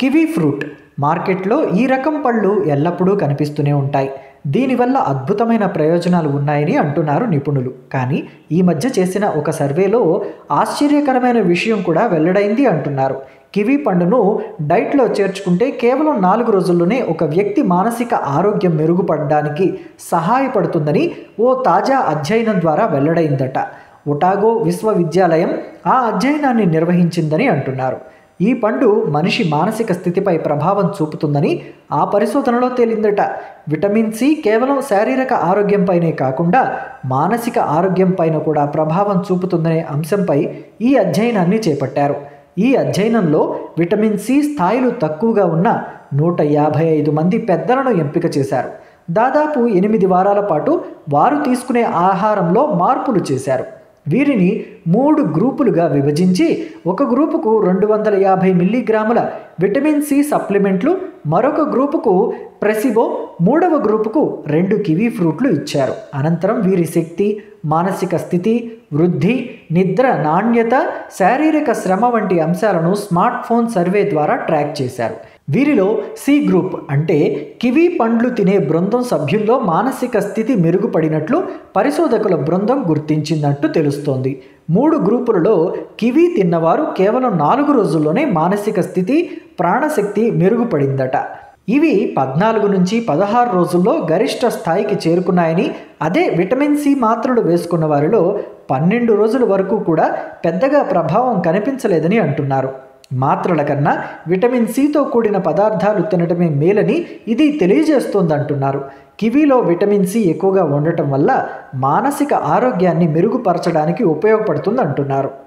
Kiwi fruit మార్కెట్లో ఈ రకం పళ్ళు ఎల్లప్పుడూ కనిపిస్తూనే ఉంటాయి. దీనివల్ల అద్భుతమైన ప్రయోజనాలు ఉన్నాయని అంటున్నారు నిపుణులు. కానీ ఈ మధ్య చేసిన ఒక సర్వేలో ఆశ్చర్యకరమైన విషయం కూడా వెల్లడైంది అంటున్నారు. కివీ పండును డైట్లో చేర్చుకుంటే కేవలం 4 రోజుల్లోనే ఒక వ్యక్తి మానసిక ఆరోగ్యం మెరుగుపడడానికి సహాయపడుతుందని ఓ తాజా అధ్యయనం ద్వారా వెల్లడైందట. ఒటాగో విశ్వవిద్యాలయం ఆ అధ్యయనాన్ని నిర్వహించిందని అంటున్నారు. ఈ పండు మనిషి మానసిక స్థితిపై ప్రభావం చూపుతుందని ఆ పరిశోధనలో తేలిందట. విటమిన్ సి కేవలం శారీరక ఆరోగ్యంపైనే కాకుండా మానసిక ఆరోగ్యంపైన కూడా ప్రభావం చూపుతుందనే అంశంపై ఈ అధ్యయనాన్ని చేపట్టారు. ఈ అధ్యయనంలో విటమిన్ సి స్థాయిలు తక్కువగా ఉన్న 155 మంది పెద్దలను ఎంపిక చేశారు. దాదాపు 8 వారాల పాటు వారు తీసుకునే ఆహారంలో మార్పులు చేశారు. వీరిని 3 గ్రూపులుగా విభజించి ఒక గ్రూపుకు 250 మిల్లీగ్రాముల విటమిన్ సి సప్లిమెంట్లు, మరొక గ్రూపుకు ప్రెసిబో, మూడవ గ్రూపుకు 2 కివీ ఫ్రూట్లు ఇచ్చారు. అనంతరం వీరి శక్తి, మానసిక స్థితి, వృద్ధి, నిద్ర నాణ్యత, శారీరక శ్రమ వంటి అంశాలను స్మార్ట్ ఫోన్ సర్వే ద్వారా ట్రాక్ చేశారు. వీరిలో సి గ్రూప్ అంటే కివీ పండ్లు తినే బృందం సభ్యుల్లో మానసిక స్థితి మెరుగుపడినట్లు పరిశోధకుల బృందం గుర్తించినట్టు తెలుస్తోంది. 3 గ్రూపులలో కివీ తిన్నవారు కేవలం 4 రోజుల్లోనే మానసిక స్థితి, ప్రాణశక్తి మెరుగుపడిందట. ఇవి 14 నుంచి 16 రోజుల్లో గరిష్ట స్థాయికి చేరుకున్నాయని, అదే విటమిన్ సి మాత్రలు వేసుకున్న వారిలో 12 రోజుల వరకు కూడా పెద్దగా ప్రభావం కనిపించలేదని అంటున్నారు. మాత్రల కన్నా విటమిన్ సితో కూడిన పదార్థాలు తినడమే మేలని ఇది తెలియజేస్తోందంటున్నారు. కివీలో విటమిన్ సి ఎక్కువగా ఉండటం వల్ల మానసిక ఆరోగ్యాన్ని మెరుగుపరచడానికి ఉపయోగపడుతుందంటున్నారు.